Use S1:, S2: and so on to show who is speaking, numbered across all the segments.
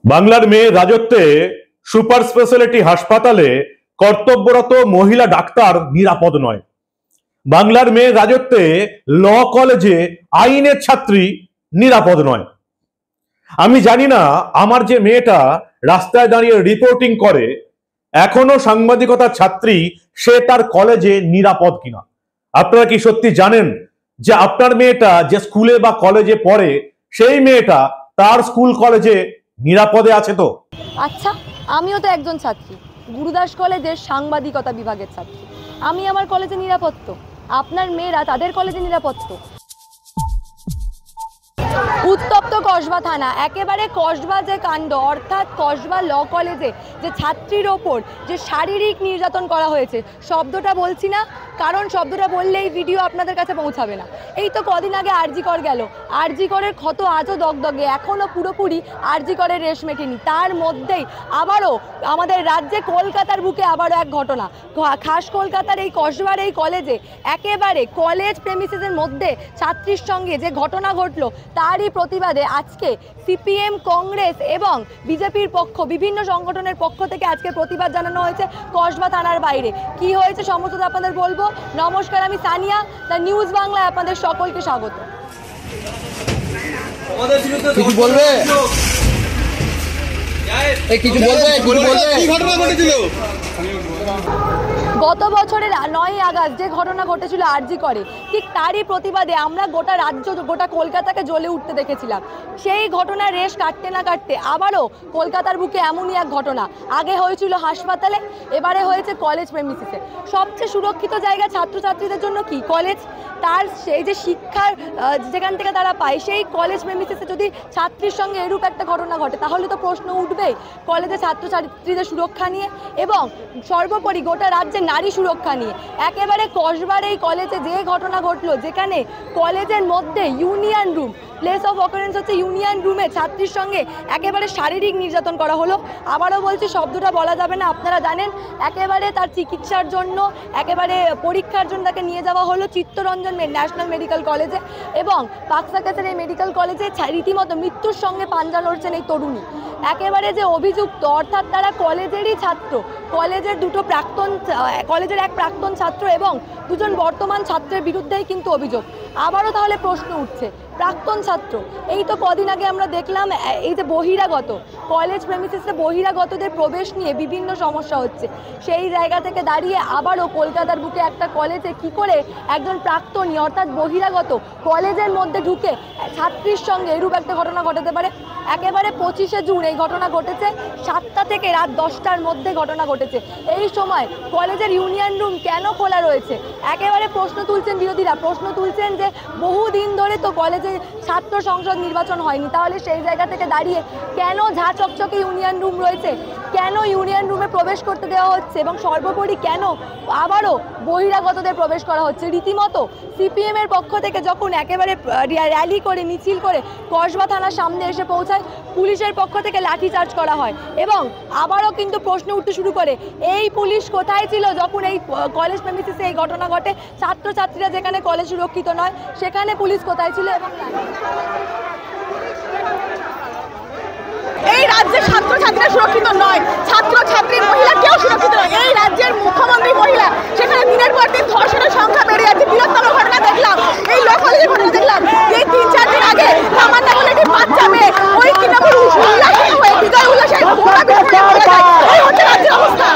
S1: বাংলার মেয়ের রাজত্বে সুপার স্পেশালিটি হাসপাতালে কর্তব্যরত মহিলা ডাক্তার নিরাপদ নয়। বাংলার মেয়ের রাজত্বে ল কলেজে আইনের ছাত্রী নিরাপদ নয়। আমি জানি না আমার যে মেয়েটা রাস্তায় দাঁড়িয়ে রিপোর্টিং করে এখনো সাংবাদিকতার ছাত্রী, সে তার কলেজে নিরাপদ কিনা। আপনারা কি সত্যি জানেন যে আপনার মেয়েটা যে স্কুলে বা কলেজে পড়ে সেই মেয়েটা তার স্কুল কলেজে নিরাপদে আছে? তো
S2: আচ্ছা, আমিও তো একজন ছাত্রী, গুরুদাস কলেজের সাংবাদিকতা বিভাগের ছাত্রী। আমি আমার কলেজে নিরাপদ তো, আপনার মেয়েরা তাদের কলেজে নিরাপদ তো। উত্তপ্ত কসবা থানা, একেবারে কসবা যে কাণ্ড, অর্থাৎ কসবা ল কলেজে যে ছাত্রীর ওপর যে শারীরিক নির্যাতন করা হয়েছে, শব্দটা বলছি না কারণ শব্দটা বললেই ভিডিও আপনাদের কাছে পৌঁছাবে না। এই তো কদিন আগে আরজিকর গেল, আরজিকরের ক্ষত আজও দগদগে, এখনও পুরোপুরি আরজিকরের রেশ মেটেনি। তার মধ্যেই আবারও আমাদের রাজ্যে কলকাতার বুকে আবারও এক ঘটনা, খাস কলকাতার এই কসবার এই কলেজে একেবারে কলেজ প্রেমিসেসের মধ্যে ছাত্রীর সঙ্গে যে ঘটনা ঘটলো, তারই প্রতিবাদে আজকে সিপিএম, কংগ্রেস এবং বিজেপির পক্ষ, বিভিন্ন সংগঠনের পক্ষ থেকে আজকে প্রতিবাদ জানানো হয়েছে কসবা থানার বাইরে। কি হয়েছে সমস্ত আপনাদের বলবো। নমস্কার, আমি সানিয়া, দ্য নিউজ বাংলায় আপনাদের সকলকে স্বাগত। গত বছরের 9ই আগস্ট যে ঘটনা ঘটেছিল আরজিকরে, ঠিক তারই প্রতিবাদে আমরা গোটা রাজ্য, গোটা কলকাতাকে জ্বলে উঠতে দেখেছিলাম। সেই ঘটনার রেশ কাটতে না কাটতে আবারও কলকাতার বুকে এমনই এক ঘটনা। আগে হয়েছিল হাসপাতালে, এবারে হয়েছে কলেজ প্রেমিসিসে। সবচেয়ে সুরক্ষিত জায়গা ছাত্রছাত্রীদের জন্য কি? কলেজ। তার সেই যে শিক্ষার যেখান থেকে তারা পায়, সেই কলেজ প্রেমিসিসে যদি ছাত্রীর সঙ্গে এরূপ একটা ঘটনা ঘটে, তাহলে তো প্রশ্ন উঠবেই কলেজে ছাত্রছাত্রীদের সুরক্ষা নিয়ে এবং সর্বোপরি গোটা রাজ্যে নারী সুরক্ষা নিয়ে। একেবারে কসবার এই কলেজে যে ঘটনা ঘটলো, যেখানে কলেজের মধ্যে union room, place of occurrence হচ্ছে ইউনিয়ন রুমে ছাত্রীর সঙ্গে একেবারে শারীরিক নির্যাতন করা হলো। আবারও বলছি, শব্দটা বলা যাবে না, আপনারা জানেন। একেবারে তার চিকিৎসার জন্য, একেবারে পরীক্ষার জন্য তাকে নিয়ে যাওয়া হলো চিত্তরঞ্জন ন্যাশনাল মেডিকেল কলেজে এবং পাকসাকাসের এই মেডিকেল কলেজে রীতিমতো মৃত্যুর সঙ্গে পাঞ্জা লড়ছেন এই তরুণী। একেবারে যে অভিযুক্ত, অর্থাৎ তারা কলেজেরই ছাত্র, কলেজের কলেজের এক প্রাক্তন ছাত্র এবং দুজন বর্তমান ছাত্রের বিরুদ্ধেই কিন্তু অভিযোগ। আবারও তাহলে প্রশ্ন উঠছে, প্রাক্তন ছাত্র, এই তো কদিন আগে আমরা দেখলাম এই যে বহিরাগত কলেজ প্রেমিসিসে বহিরাগতদের প্রবেশ নিয়ে বিভিন্ন সমস্যা হচ্ছে। সেই জায়গা থেকে দাঁড়িয়ে আবারও কলকাতার বুকে একটা কলেজে কি করে একজন প্রাক্তনী, অর্থাৎ বহিরাগত, কলেজের মধ্যে ঢুকে ছাত্রীর সঙ্গে এরূপ একটা ঘটনা ঘটাতে পারে। একেবারে 25শে জুন এই ঘটনা ঘটেছে, 7টা থেকে রাত 10টার মধ্যে ঘটনা ঘটেছে। এই সময় কলেজের ইউনিয়ন রুম কেন খোলা রয়েছে? একেবারে প্রশ্ন তুলছেন বিরোধীরা, প্রশ্ন তুলছেন যে বহুদিন ধরে তো কলেজে ছাত্র সংসদ নির্বাচন হয়নি, তাহলে সেই জায়গা থেকে দাঁড়িয়ে কেন ঝা চকচকে ইউনিয়ন রুম রয়েছে, কেন ইউনিয়ন রুমে প্রবেশ করতে দেওয়া হচ্ছে এবং সর্বোপরি কেন আবারও বহিরাগতদের প্রবেশ করা হচ্ছে? রীতিমতো সিপিএম এর পক্ষ থেকে যখন একেবারে র্যালি করে, মিছিল করে কসবা থানার সামনে এসে পৌঁছায়, পুলিশের পক্ষ থেকে লাঠিচার্জ করা হয় এবং আবারও কিন্তু প্রশ্ন উঠতে শুরু করে, এই পুলিশ কোথায় ছিল যখন এই কলেজ প্রেমিসিসে এই ঘটনা ঘটে? ছাত্রছাত্রীরা যেখানে কলেজ সুরক্ষিত নয়, সেখানে পুলিশ কোথায় ছিল? এবং
S3: এই রাজ্যের ছাত্রছাত্রীরা সুরক্ষিত নয়, ছাত্রছাত্রী, মহিলা কেউ সুরক্ষিত নয়। এই রাজ্যের মুখ্যমন্ত্রী মহিলা, সেখানে দিনের পর দিন ধর্ষণের সংখ্যা বেড়ে যাচ্ছে। বৃহত্তম ঘটনা দেখলাম, এই ল কলেজের ঘটনা দেখলাম, এই 3-4 দিন আগে তামান্না বলে একটি বাচ্চা মেয়ে ওই তৃণমূল উল্লাসিত হয়ে বিজয় উল্লাসের গোড়া বিস্ফোরণে পড়ে যায়। এই হচ্ছে রাজ্যের অবস্থা।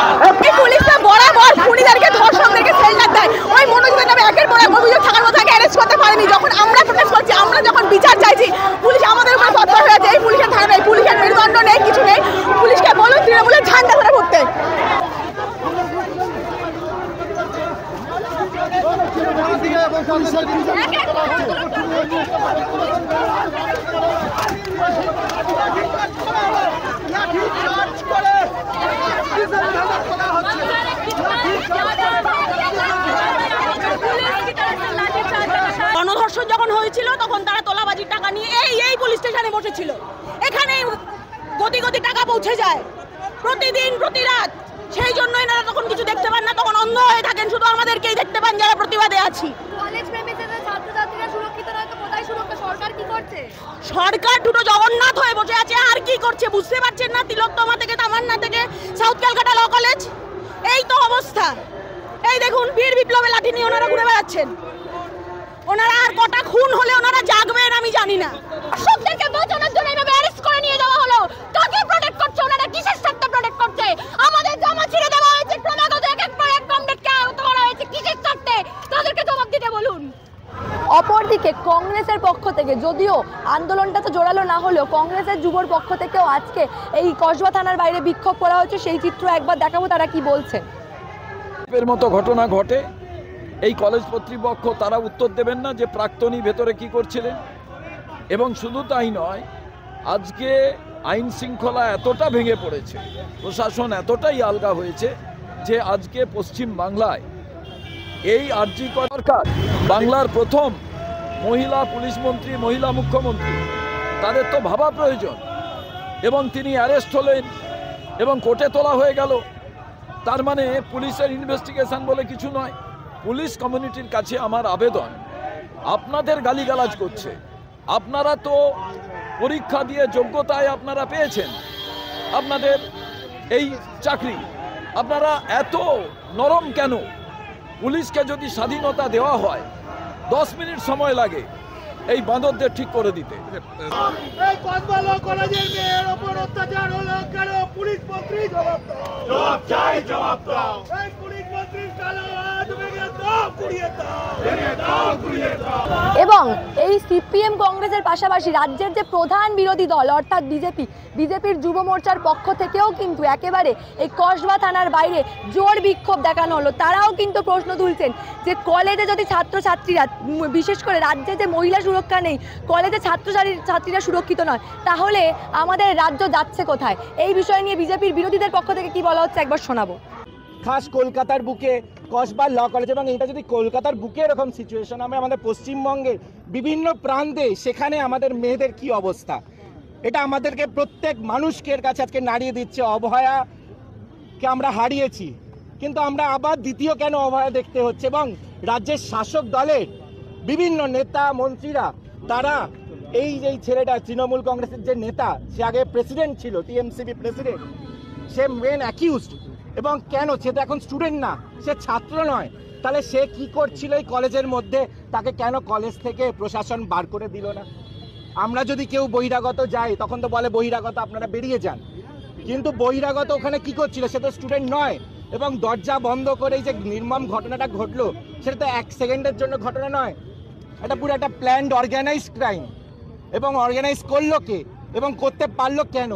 S3: এই পুলিশরা বরাবর খুনিদেরকে, ধর্ষকদেরকে শেল্টার দেয়। ওই মনোজিতের নামে একের পর এক অভিযোগ থাকার মতো তাকে অ্যারেস্ট করতে পারেনি। যখন আমরা প্রোটেস্ট করছি, আমরা যখন বিচার চাইছি, পুলিশ আমাদের উপরে তৎপর হয়ে আছে। এই পুলিশের ধারণা নেই, পুলিশের মেরুদণ্ড নেই, কিছু নেই। পুলিশকে বলুন তৃণমূলের ঝান্ডা ধরে ঘুরতে। গণধর্ষণ যখন হয়েছিল তখন তারা তোলাবাজির টাকা নিয়ে এই পুলিশ স্টেশনে বসেছিল। এখানে গতি গতি টাকা পৌঁছে যায় প্রতিদিন, প্রতি রাত। সেই জন্যই এনারা তখন কিছু দেখতে পান না, তখন অন্ধ হয়ে থাকেন, শুধু আমাদেরকেই দেখতে পান যারা প্রতিবাদে আছি।
S2: কলেজ প্রেমিসিসে ছাত্রছাত্রীরা সুরক্ষিত নয় তো কোথায় সুরক্ষা? সরকার কি
S3: সরকার দুটো জগন্নাথ হয়ে বসে আছে, আর কি করছে বুঝতে পারছেন না? তিলোত্তমা থেকে তামান্না থেকে সাউথ ক্যালকাটা ল কলেজ, এই তো অবস্থা। এই দেখুন বীর বিপ্লবে লাঠি নিয়ে ওনারা ঘুরে বেড়াচ্ছেন। ওনারা আর কটা খুন হলে ওনারা জাগবেন আমি জানি না।
S4: সবদেরকে বাঁচানোর জন্য এভাবে অ্যারেস্ট করে নিয়ে যাওয়া হলো। কাকে প্রোটেক্ট করছে ওনারা? কিসের স্বার্থে প্রোটেক্ট করছে? আমাদের জামা ছিঁড়ে দেওয়া হয়েছে, ক্রমাগত এক পর এক কমরেডকে আহত করা হয়েছে, কিসের স্বার্থে? তাদেরকে জবাব দিতে বলুন।
S2: অপরদিকে কংগ্রেসের পক্ষ থেকে, যদিও আন্দোলনটা তো জোরালো না হলেও কংগ্রেসের যুবর পক্ষ থেকেও আজকে এই কসবা থানার বাইরে বিক্ষোভ করা হচ্ছে। সেই চিত্র একবার দেখাবো তারা কি বলছে।
S5: এর মতো ঘটনা ঘটে, এই কলেজ কর্তৃপক্ষ তারা উত্তর দেবেন না যে প্রাক্তনী ভেতরে কি করছিলেন। এবং শুধু তাই নয়, আজকে আইন শৃঙ্খলা এতটা ভেঙে পড়েছে, প্রশাসন এতটাই আলগা হয়েছে যে আজকে পশ্চিম বাংলায় এই আরজি সরকার, বাংলার প্রথম মহিলা পুলিশ মন্ত্রী, মহিলা মুখ্যমন্ত্রী, তাদের তো ভাবা প্রয়োজন। এবং তিনি অ্যারেস্ট হলেন এবং কোর্টে তোলা হয়ে গেল। তার মানে পুলিশের ইনভেস্টিগেশন বলে কিছু নয়। পুলিশ কমিউনিটির কাছে আমার আবেদন, আপনাদের গালিগালাজ করছে, আপনারা তো পরীক্ষা দিয়ে যোগ্যতায় আপনারা পেয়েছেন আপনাদের এই চাকরি, আপনারা এত নরম কেন? পুলিশকে যদি স্বাধীনতা দেওয়া হয় 10 মিনিট সময় লাগে এই বাঁদরদের ঠিক করে দিতে।
S6: এই কসবা ল কলেজের মেয়ের ওপর অত্যাচার হলো কেন? পুলিশ মন্ত্রী জবাব দাও, জবাব চাই, জবাব দাও। এই পুলিশ মন্ত্রীর কালো হাত ভেঙে দাও, গুড়িয়ে দাও, ভেঙে দাও, গুড়িয়ে দাও।
S2: এবং এই সিপিএম কংগ্রেসের পাশাপাশি রাজ্যের যে প্রধান বিরোধী দল অর্থাৎ বিজেপির যুব মোর্চার পক্ষ থেকেও কিন্তু একেবারে এই কসবা থানার বাইরে জোর বিক্ষোভ দেখানো হলো। তারাও কিন্তু প্রশ্ন তুলছেন যে কলেজে যদি ছাত্রছাত্রীরা, বিশেষ করে রাজ্যে যে মহিলা সুরক্ষা নেই, কলেজে ছাত্রছাত্রীরা সুরক্ষিত নয়, তাহলে আমাদের রাজ্য যাচ্ছে কোথায়? এই বিষয় নিয়ে বিজেপির বিরোধীদের পক্ষ থেকে কি বলা হচ্ছে একবার শোনাবো।
S7: খাস কলকাতার বুকে কসবা ল কলেজ, এবং এটা যদি কলকাতার বুকে এরকম সিচুয়েশন হবে আমাদের পশ্চিমবঙ্গের বিভিন্ন প্রান্তে, সেখানে আমাদের মেয়েদের কি অবস্থা, এটা আমাদেরকে প্রত্যেক মানুষকে এর কাছে আজকে নাড়িয়ে দিচ্ছে। অভয়াকে আমরা হারিয়েছি, কিন্তু আমরা আবার দ্বিতীয় কেন অভয়া দেখতে হচ্ছে? এবং রাজ্যের শাসক দলের বিভিন্ন নেতা মন্ত্রীরা, তারা এই যে ছেলেটা তৃণমূল কংগ্রেসের যে নেতা, সে আগে প্রেসিডেন্ট ছিল, টিএমসিবি প্রেসিডেন্ট, সে মেন অ্যাকিউজড। এবং কেন? সে তো এখন স্টুডেন্ট না, সে ছাত্র নয়, তাহলে সে কি করছিল এই কলেজের মধ্যে? তাকে কেন কলেজ থেকে প্রশাসন বার করে দিল না? আমরা যদি কেউ বহিরাগত যাই তখন তো বলে বহিরাগত আপনারা বেরিয়ে যান, কিন্তু বহিরাগত ওখানে কি করছিল? সে তো স্টুডেন্ট নয়। এবং দরজা বন্ধ করে এই যে নির্মম ঘটনাটা ঘটলো, সেটা তো 1 সেকেন্ডের জন্য ঘটনা নয়, এটা পুরো একটা প্ল্যান্ড অর্গানাইজড ক্রাইম। এবং অর্গানাইজ করলো কে এবং করতে পারলো কেন?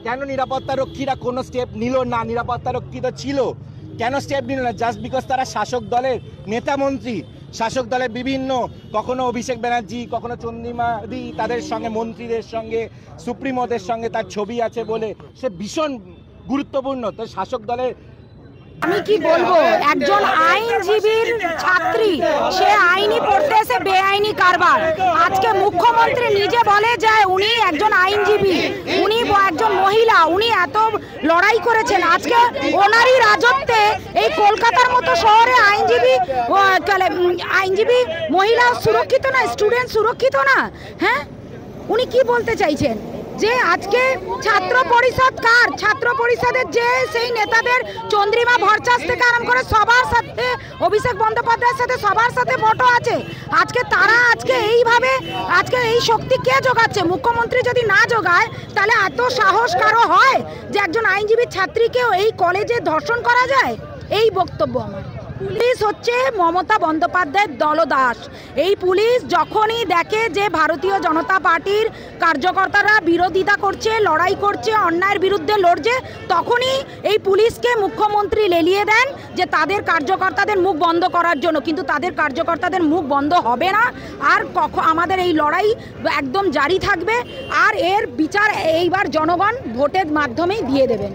S7: কেন নিরাপত্তা রক্ষীরা কোনো স্টেপ নিল না? নিরাপত্তা রক্ষী তো ছিল, কেন স্টেপ নিল না? জাস্ট বিকজ তারা শাসক দলের নেতা মন্ত্রী, শাসক দলের বিভিন্ন, কখনো অভিষেক ব্যানার্জি, কখনো চন্দ্রিমাদি, তাদের সঙ্গে মন্ত্রীদের সঙ্গে, সুপ্রিমোদের সঙ্গে তার ছবি আছে বলে সে ভীষণ গুরুত্বপূর্ণ। তো শাসক দলের,
S3: আমি কি বলবো, একজন আইনজীবীর ছাত্রী, সে আইনি পড়তে এসে বেআইনি কারবার। আজকে মুখ্যমন্ত্রী নিজে বলে যে উনি একজন আইনজীবী, উনি একজন মহিলা, উনি এত লড়াই করেছেন। আজকে ওনারই রাজত্বে এই কলকাতার মতো শহরে আইনজীবী মহিলা সুরক্ষিত না, স্টুডেন্ট সুরক্ষিত না? হ্যাঁ, উনি কি বলতে চাইছেন? যে আজকে ছাত্র পরিষদ কার? ছাত্র পরিষদের যে সেই নেতাদের চন্দ্রিমা ভরচাস থেকে আরম্ভ করে সবার সাথে, অভিষেক বন্দ্যোপাধ্যায়ের সাথে সবার সাথে ফটো আছে। আজকে তারা আজকে এইভাবে, আজকে এই শক্তি কে যোগাচ্ছে? মুখ্যমন্ত্রী যদি না যোগায়, তাহলে এত সাহস কারো হয় যে একজন আইনজীবী ছাত্রীকেও এই কলেজে ধর্ষণ করা যায়? এই বক্তব্য আমার। পুলিশ হচ্ছে মমতা বন্দ্যোপাধ্যায়ের দলদাস। এই পুলিশ যখনই দেখে যে ভারতীয় জনতা পার্টির কার্যকর্তারা বিরোধিতা করছে, লড়াই করছে, অন্যায়ের বিরুদ্ধে লড়ছে, তখনই এই পুলিশকে মুখ্যমন্ত্রী লেলিয়ে দেন যে তাদের কার্যকর্তাদের মুখ বন্ধ করার জন্য। কিন্তু তাদের কার্যকর্তাদের মুখ বন্ধ হবে না, আর আমাদের এই লড়াই একদম জারি থাকবে। আর এর বিচার এইবার জনগণ ভোটের মাধ্যমেই দিয়ে দেবেন।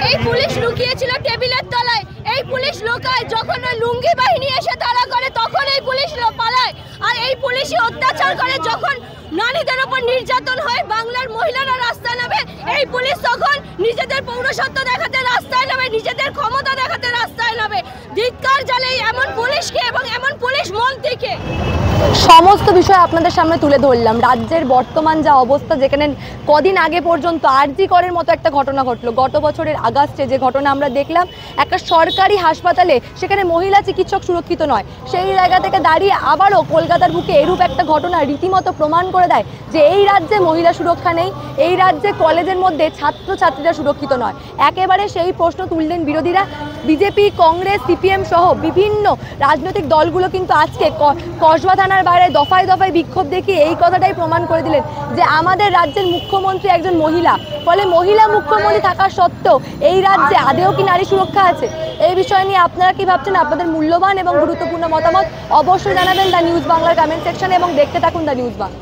S4: এই পুলিশ লুকিয়েছিল টেবিলের তলায়, এই পুলিশ লোকায়। যখন লুঙ্গি বাহিনী এসে তাড়া করে তখন এই পুলিশ পালায়। আর এই পুলিশই অত্যাচার করে যখন নারীদের উপর নির্যাতন হয়, বাংলার মহিলারা রাস্তায় নামে, এই পুলিশ তখন নিজেদের পৌরসত্ব দেখাতে রাস্তায় নামে, নিজেদের ক্ষমতা দেখাতে রাস্তায় নামে। ধিক্কার জানাই এমন পুলিশকে এবং এমন পুলিশ পুলিশ মন্ত্রীকে।
S2: সমস্ত বিষয় আপনাদের সামনে তুলে ধরলাম। রাজ্যের বর্তমান যা অবস্থা, যেখানে কদিন আগে পর্যন্ত আরজি করের মতো একটা ঘটনা ঘটলো, গত বছরের আগস্টে যে ঘটনা আমরা দেখলাম, একটা সরকারি হাসপাতালে সেখানে মহিলা চিকিৎসক সুরক্ষিত নয়, সেই জায়গা থেকে দাঁড়িয়ে আবারও কলকাতার বুকে এরূপ একটা ঘটনা রীতিমতো প্রমাণ করে দেয় যে এই রাজ্যে মহিলা সুরক্ষা নেই, এই রাজ্যে কলেজের মধ্যে ছাত্রছাত্রীরা সুরক্ষিত নয়। একেবারে সেই প্রশ্ন তুললেন বিরোধীরা। বিজেপি, কংগ্রেস, সিপিএম সহ বিভিন্ন রাজনৈতিক দলগুলো কিন্তু আজকে কসবা থানার বাইরে দফায় দফায় বিক্ষোভ দেখিয়ে এই কথাটাই প্রমাণ করে দিলেন যে আমাদের রাজ্যের মুখ্যমন্ত্রী একজন মহিলা, ফলে মহিলা মুখ্যমন্ত্রী থাকা সত্ত্বেও এই রাজ্যে আদেও কি নারী সুরক্ষা আছে? এই বিষয় নিয়ে আপনারা কি ভাবছেন? আপনাদের মূল্যবান এবং গুরুত্বপূর্ণ মতামত অবশ্যই জানাবেন দ্য নিউজ বাংলার কমেন্ট সেকশনে এবং দেখতে থাকুন দ্য নিউজ বাংলা।